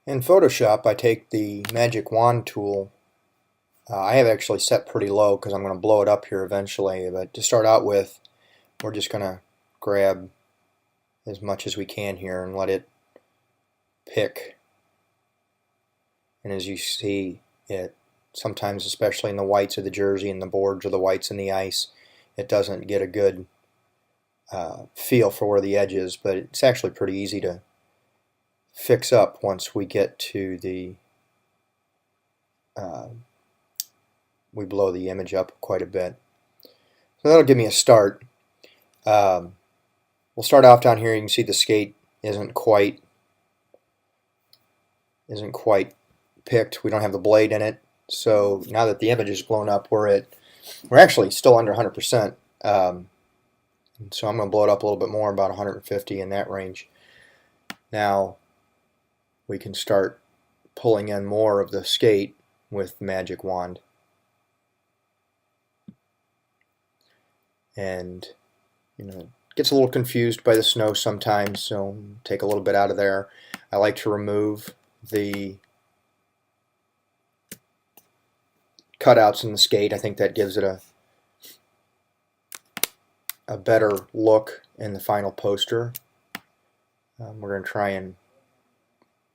In Photoshop, I take the magic wand tool. I have actually set pretty low because I'm going to blow it up here eventually, but to start out with, we're just going to grab as much as we can here and let it pick. And as you see, it sometimes, especially in the whites of the jersey and the boards or the whites in the ice, it doesn't get a good feel for where the edge is, but it's actually pretty easy to fix up once we get to the we blow the image up quite a bit. So that'll give me a start. We'll start off down here. You can see the skate isn't quite picked. We don't have the blade in it. So now that the image is blown up, we're actually still under 100%. So I'm going to blow it up a little bit more, about 150 in that range. Now we can start pulling in more of the skate with the magic wand. And it gets a little confused by the snow sometimes, so take a little bit out of there. I like to remove the cutouts in the skate. I think that gives it a better look in the final poster. We're going to try and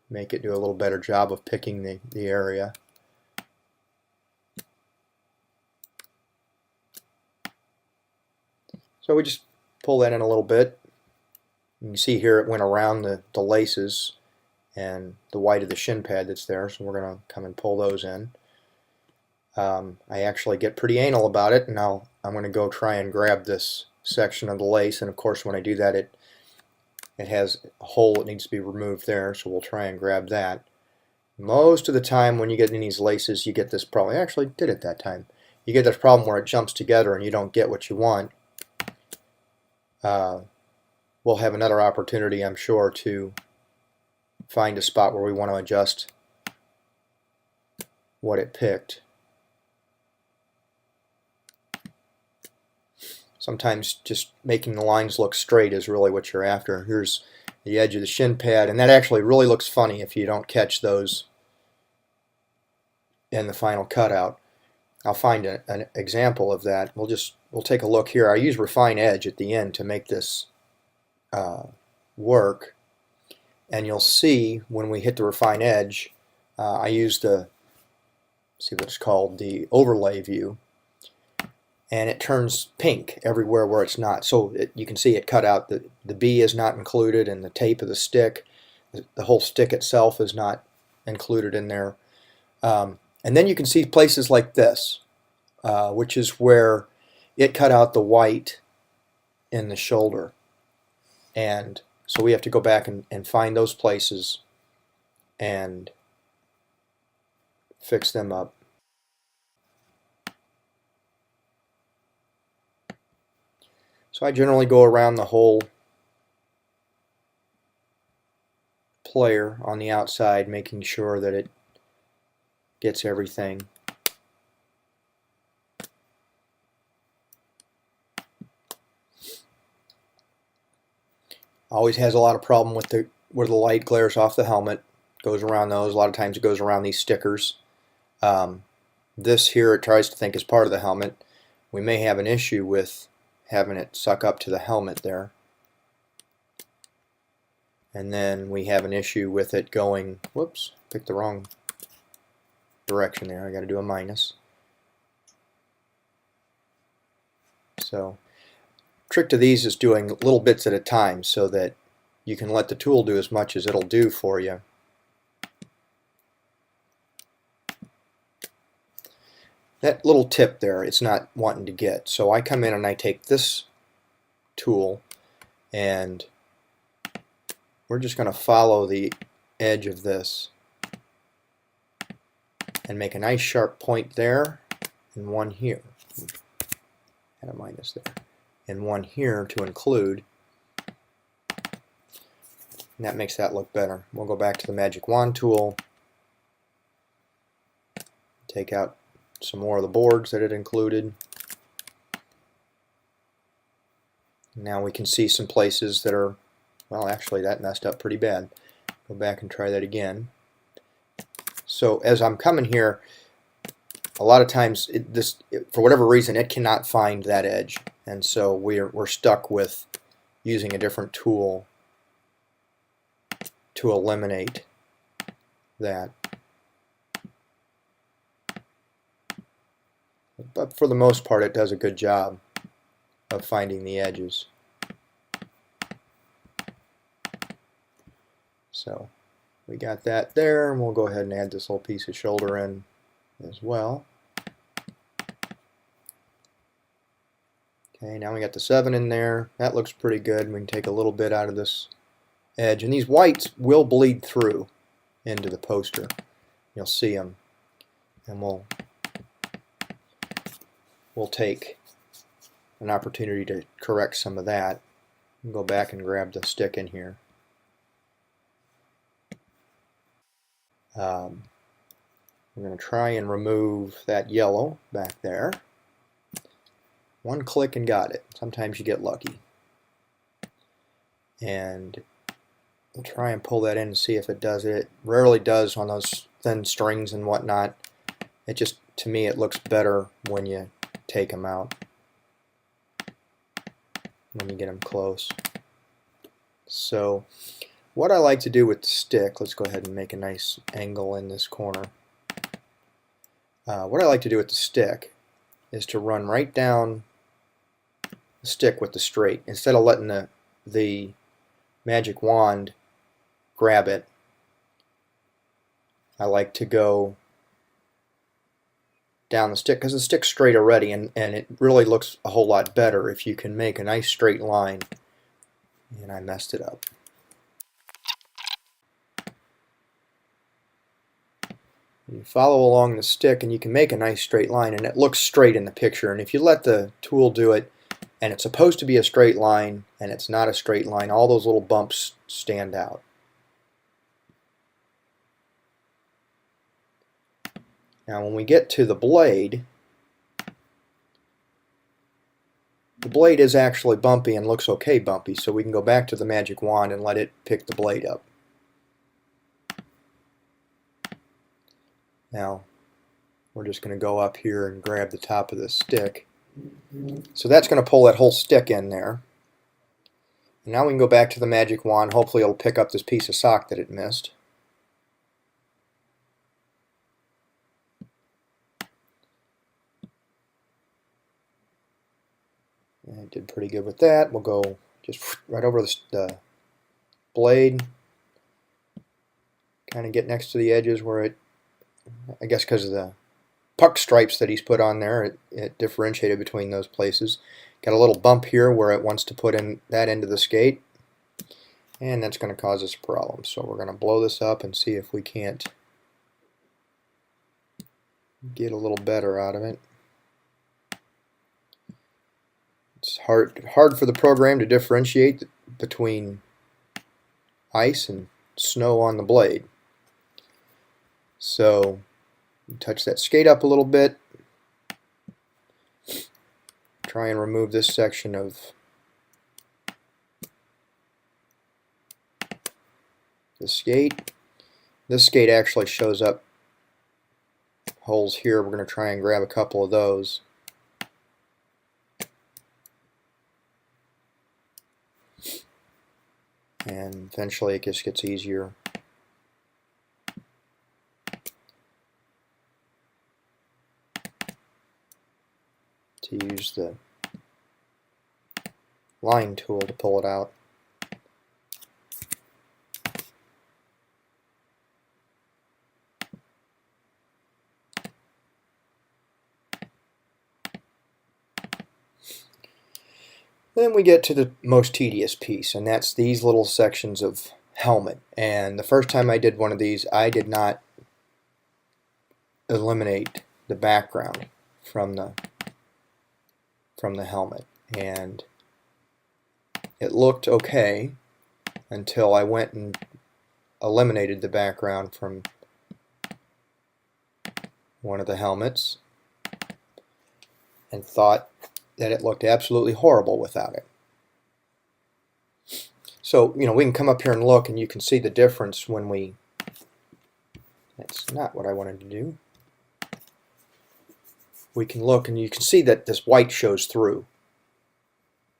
make it do a little better job of picking the area. So we just pull that in a little bit. You can see here it went around the laces and the white of the shin pad that's there, so we're going to come and pull those in. I actually get pretty anal about it, and I'm going to go try and grab this section of the lace, and of course when I do that it has a hole that needs to be removed there, so we'll try and grab that. Most of the time when you get in these laces you get this problem. I actually did it that time. You get this problem where it jumps together and you don't get what you want. We'll have another opportunity, I'm sure, to find a spot where we want to adjust what it picked. Sometimes just making the lines look straight is really what you're after. Here's the edge of the shin pad, and that actually really looks funny if you don't catch those in the final cutout. I'll find an example of that. We'll take a look here. I use refine edge at the end to make this work, and you'll see when we hit the refine edge, I use see what it's called, the overlay view, and it turns pink everywhere where it's not. So you can see it cut out. The B is not included, and the tape of the stick, the whole stick itself is not included in there. And then you can see places like this, which is where it cut out the white in the shoulder. And so we have to go back and find those places and fix them up. So I generally go around the whole player on the outside, making sure that it gets everything. Always has a lot of problem with where the light glares off the helmet. Goes around those. A lot of times it goes around these stickers. This here it tries to think is part of the helmet. We may have an issue with having it suck up to the helmet there. And then we have an issue with it going, whoops, picked the wrong direction there. I got to do a minus. So trick to these is doing little bits at a time so that you can let the tool do as much as it'll do for you. That little tip there, it's not wanting to get. So I come in and I take this tool and we're just going to follow the edge of this and make a nice sharp point there and one here. Add a minus there. And one here to include. And that makes that look better. We'll go back to the magic wand tool, take out some more of the boards that it included. Now we can see some places that are, well, actually that messed up pretty bad. Go back and try that again. So as I'm coming here, a lot of times for whatever reason, it cannot find that edge, and so we're stuck with using a different tool to eliminate that. But for the most part, it does a good job of finding the edges. So we got that there, and we'll go ahead and add this little piece of shoulder in as well. Okay, now we got the 7 in there. That looks pretty good. We can take a little bit out of this edge, and these whites will bleed through into the poster. You'll see them, and we'll take an opportunity to correct some of that. We'll go back and grab the stick in here. We're going to try and remove that yellow back there. One click and got it. Sometimes you get lucky. And we'll try and pull that in and see if it does it. It rarely does on those thin strings and whatnot. It just, to me, it looks better when you take them out, when you get them close. So what I like to do with the stick, let's go ahead and make a nice angle in this corner. What I like to do with the stick is to run right down the stick with the straight. Instead of letting the magic wand grab it, I like to go down the stick because the stick's straight already, and it really looks a whole lot better if you can make a nice straight line. And I messed it up. You follow along the stick and you can make a nice straight line, and it looks straight in the picture. And if you let the tool do it and it's supposed to be a straight line and it's not a straight line, all those little bumps stand out. Now when we get to the blade is actually bumpy and looks okay bumpy, so we can go back to the magic wand and let it pick the blade up. Now we're just going to go up here and grab the top of the stick. So that's going to pull that whole stick in there. And now we can go back to the magic wand. Hopefully it'll pick up this piece of sock that it missed. And it did pretty good with that. We'll go just right over the blade. Kind of get next to the edges where it, I guess because of the puck stripes that he's put on there, it differentiated between those places. Got a little bump here where it wants to put in that end of the skate, and that's going to cause us a problem. So we're going to blow this up and see if we can't get a little better out of it. It's hard for the program to differentiate between ice and snow on the blade. So touch that skate up a little bit. Try and remove this section of the skate. This skate actually shows up holes here. We're going to try and grab a couple of those. And eventually it just gets easier. To use the line tool to pull it out. Then we get to the most tedious piece, and that's these little sections of helmet. And the first time I did one of these, I did not eliminate the background from the helmet, and it looked okay until I went and eliminated the background from one of the helmets and thought that it looked absolutely horrible without it. So, we can come up here and look, and you can see the difference when we That's not what I wanted to do. We can look and you can see that this white shows through.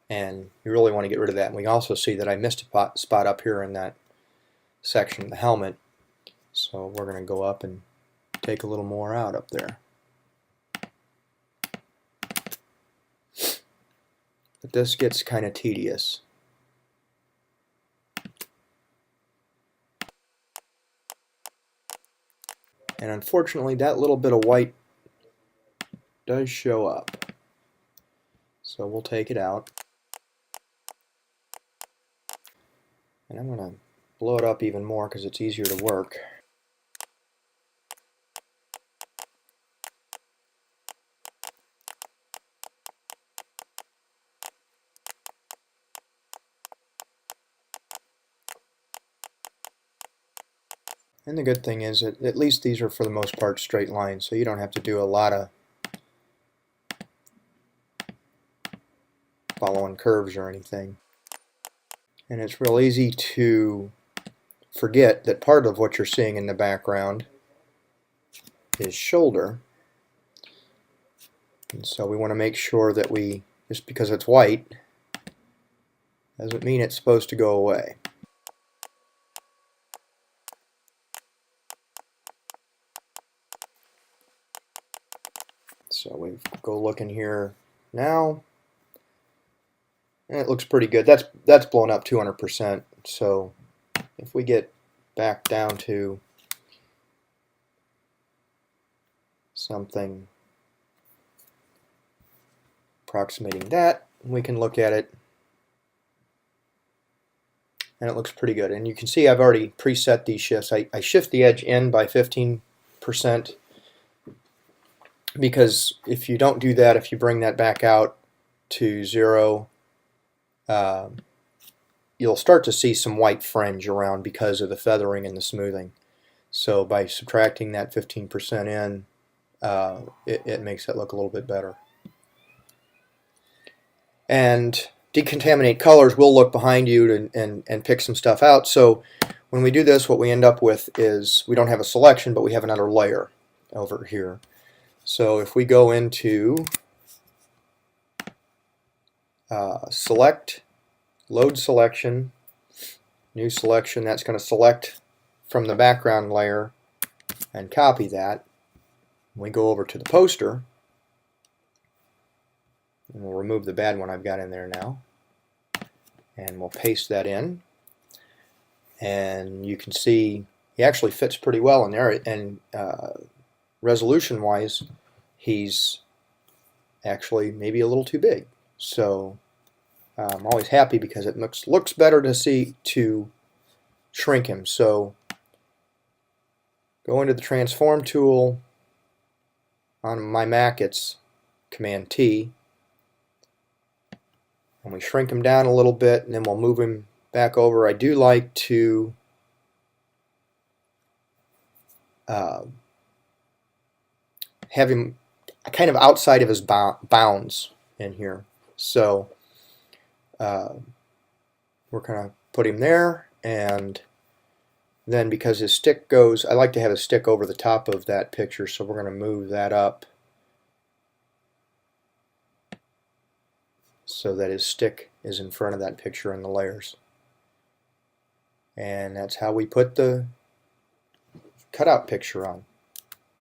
And you really want to get rid of that. And we also see that I missed a spot up here in that section of the helmet. So we're going to go up and take a little more out up there. But this gets kind of tedious. And unfortunately that little bit of white does show up. So we'll take it out. And I'm going to blow it up even more because it's easier to work. And the good thing is that at least these are for the most part straight lines, so you don't have to do a lot of following curves or anything. And it's real easy to forget that part of what you're seeing in the background is shoulder. And so we want to make sure that we, just because it's white, doesn't mean it's supposed to go away. So we go look in here now, and it looks pretty good. That's blown up 200%. So if we get back down to something approximating that, we can look at it, and it looks pretty good. And you can see I've already preset these shifts. I shift the edge in by 15%. Because if you don't do that, if you bring that back out to 0, you'll start to see some white fringe around because of the feathering and the smoothing. So by subtracting that 15% in, it makes it look a little bit better. And decontaminate colors, we'll look behind you and pick some stuff out. So when we do this, what we end up with is we don't have a selection, but we have another layer over here. So if we go into select, load selection, new selection, that's going to select from the background layer and copy that. We go over to the poster, and we'll remove the bad one I've got in there now, and we'll paste that in. And you can see he actually fits pretty well in there, and resolution wise he's actually maybe a little too big. So I'm always happy because it looks better to shrink him. So go into the transform tool. On my Mac it's Command T, and we shrink him down a little bit, and then we'll move him back over. I do like to have him kind of outside of his bounds in here. So we're going to put him there, and then because his stick goes, I like to have his stick over the top of that picture, so we're going to move that up so that his stick is in front of that picture in the layers. And that's how we put the cutout picture on.